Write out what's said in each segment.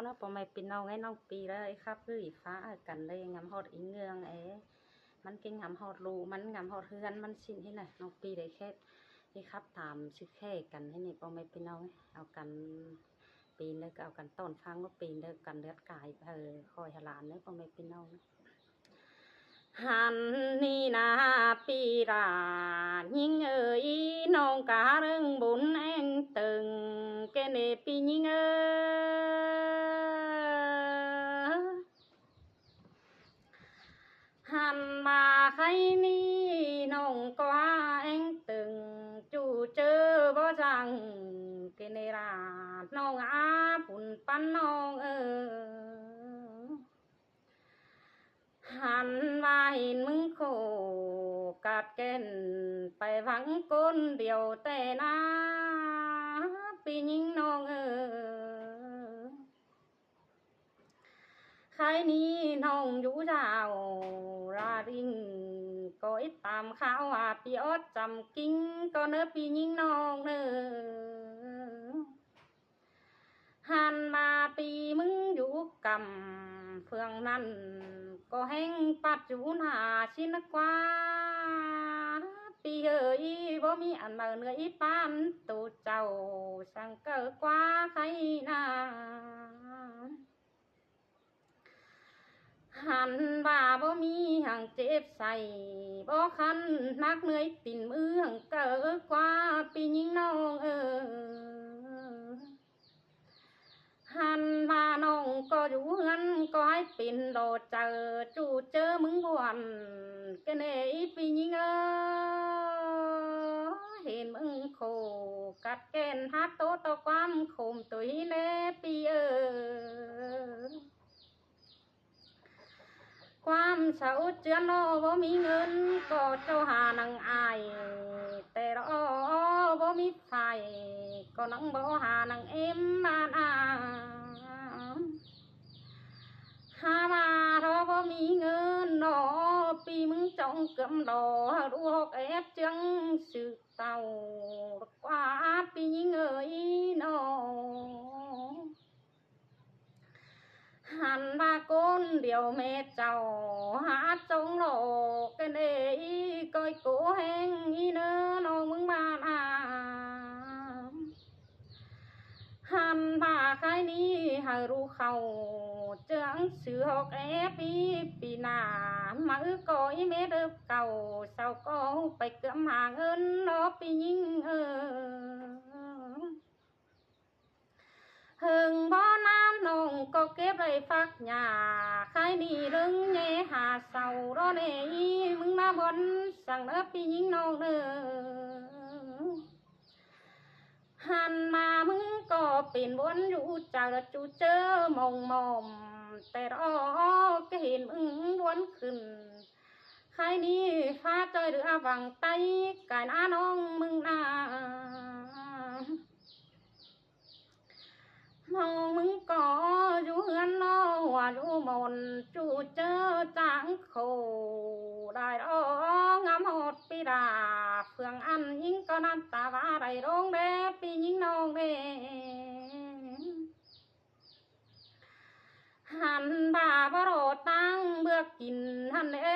เนาะปอไม่เป็นน้องไอ้น้องปีเลยครับคืออีฟ้ากันเลยงำฮอดอีเงืองมันกินงำฮอดรูมันงำฮอดเฮือนมันสิ้นที่ไหนน้องปีได้แค่นี่ครับตามชื่อแค่กันให้นี่ปอไม่เป็นน้องเอากันปีนเลยก็เอากันต้นฟังก็ปีนเลยกันเลือดกายคอยหลานเลยปอไม่เป็นน้องหันนี่นาปีรายิ่งน้องกาเรื่องบุญเองตึงแกเนปียิ่งหันมาให้นี่น้องก็เองตึงจู่เจอบ่จังแกเนราน้องอาปุ่นปั้นน้องหันมาเห็นมึงโคกัดเก่นไปวังก้นเดียวแต่นาปียิงน้องใครนี้น้องอยู่ยาวราริงก็อิตามข้าวปีอดจำกิ้งก็เนื้อปียิงน้องหันมาปีมึงอยู่กำเฟืองนั้นก็แห้งปัดอยู่หน้าชินกว่าปีบ่มีอันมาเหนื่อยปานตูเจ้าสังเกิดกว่าใครนาหันว่าบ่มีหังเจ็บใส่บ่คันนักเหนื่อยติ่นมือหังเกิดกว่าปียิงน้องหันมาน้องก็อยู่เฮือนก็ให้เป็นโดดเจอจู่เจอมึงบวนกันเอ้ปียิงเห็นมึงโคกัดแกนฮักโตต่อความโคมตุยเล่ปีความเศร้าเจือนรอบ่มีเงินก็เจ้าหานังอายแต่รอบ่มีไฟก็นังบ่หานังเอ็มมาหามารอบ่มีเงินนอปีมึงจ้องเกือมดอรูกเอฟจังสึกเต่ากว่าปียิงนอหันมาก้นเดียวแม่เจ้าหาจงโลกกันก้อยโกแห้งเนื้อน้องมึงมาหันมาใครนี้ให้รู้เขาเจืองเสือกปีหน้ามาก้อยแม่เด็กเก่าเศร้าก็ไปเกือบหาเงินนอปียิงหึงบ่อน้ำนงก็เก็บเลยฟักหญ้าใครนี่เรื่องแย่หาเศร้ารอเนมึงมาบนสั่งเนื้อปียิงน้องหันมามึงก็เป็นวนอยู่จากจูเจอมองแต่รอก็เห็นมึงวนขึ้นใครนี่ฟ้าจอยเรือวังไตกายน้าน้องมึงน้องมึงก็อยู่เฮือนนอหัวอยู่มนจูเจอจางโคได้งามหดปีดาเฟืองอันยิงก็น้ำตาว่าไรร้องเด้ปียิงน้องเด้หันบ่าบโรตั้งเบื่อกินหันเฮ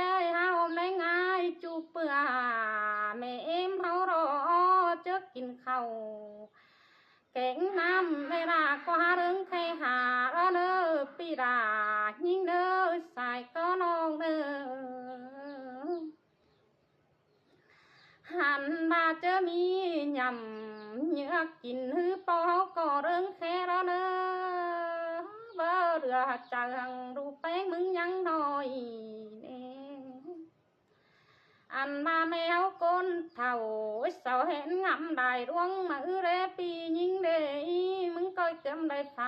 าได้ง่ายจูเปื่อแม่เอ็มเฮารอเจอกินข้าวแกงน้ำเวลาก็หาเรื่องใครหาแล้วเนอปีดายิ่งเนอสายก็น้องเนอหันมาเจอมียำเนื้อกินหื้อปอก็เรื่องแค่แล้วเนอเบอเรือจังรูปแป้งมึงยังน้อยอันมาแมวก้นเท่าเสาเห็นงำได้ร่วงมือเรปียิงเดมึงก้อยเต็มได้ไฟ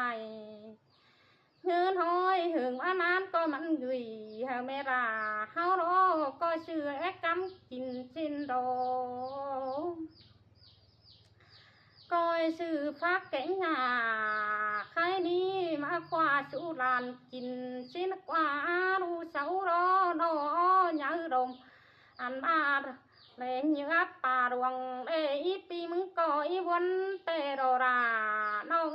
เงินห้อยหึงว่านานก็มันหยุยเฮาเมราเฮาโลก็เชื่อกำกินจินโดก้อยชื่อฟักแกงหาใครนี้มาคว้าชูลานกินจินกว่าดูเสารอนอยาดมอันมาเล่นเนื้อป่าดวงปีมึงก็วนเตโรราน้อง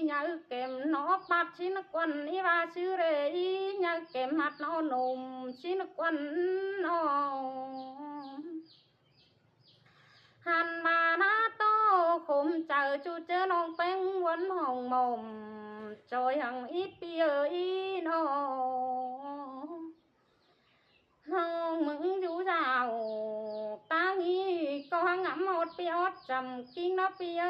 nhớ kèm nó bắt xin quần y ba sư rê y nhớ kèm mặt nó nồm xin quần nó hàn mà nó to khum chờ chú chớ non bánh quấn hồng mồm trời hằng ít bia y nó hông mừng chú rào ta nghĩ có hăng ngắm một bia trầm kinh nó bia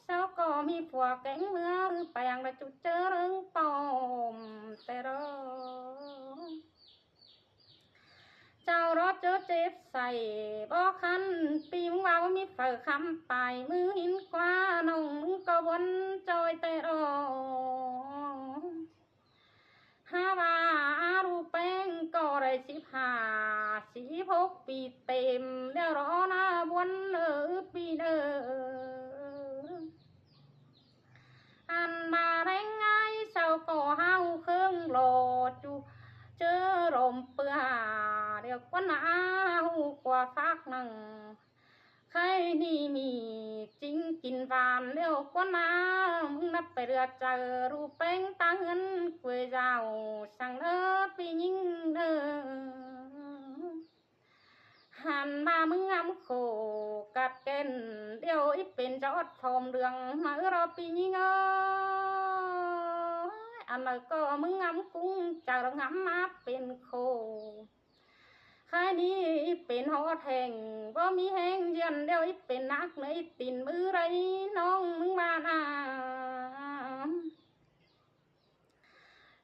sao có mi phùa cánh mưa bèn là chú chớ rừng bòm tê rơ chào đó chớ chết xài bó khăn tìm vào mi phở khăm bài mưa hin qua nồng có bốn trôi tê rơ ha ba ru beng có đầy xịp hà xịp hốc bị tìm đeo đó na bốn ở bị đờ ăn mà đánh ai sao có hao khương lò chu chớ rộm bữa hà điều quán áo qua phát năng khai đi mì chính kinh vàn liêu quán áo mừng nắp phải đưa chờ ru bánh tăng ấn quê giàu sang nơ bị nhìn nơ hàn mà mừng ngắm khổ cắt kênh điều ít bên chót thòm đường mà ơ bị nhìn ơ anh ơi có mừng ngắm cũng chờ được ngắm mát bên khổ khai điเป็นฮอดแห่งบ่มีแห่งเยือนเดียวอีเป็นนักในตินมือไรน้องมึงมานา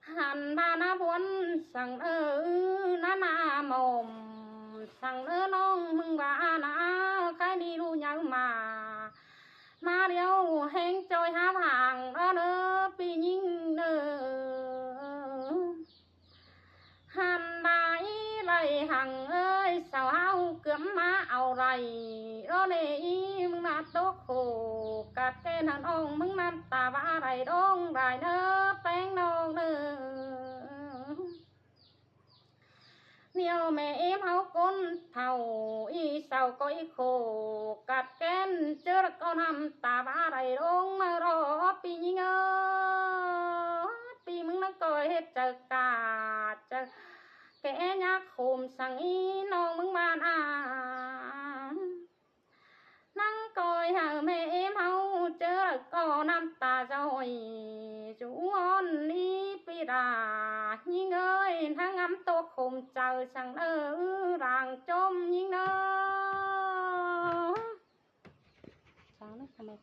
หันมาหน้าบนสั่งหน้าหน้าหม่อมสั่งน้องมึงว่านาใครดีรู้ยังมาเดียวแห่งจอยหาห่างปียิ่งหันมาlại hằng ơi sao hao cướm má ao rầy đó nè mừng na tốt khổ cắt cái năn ông mừng na ta ba rầy đông rài nơ bánh non nơ nhiều mẹ em hao con thầu y sao có y khổ cắt kén chưa được con hầm ta ba rầy đông mà đó pi nhinh ơ pi mừng na coi hết chờ cả chờ kẻ nhắc khôm sang y non mừng ban nắng coi hờ mẹ em hâu chớ có năm ta rồi chú ngon đi pi đà nhưng ơi tháng ngắm tô khôm chờ sang ràng chôm nhưng nó sáng nó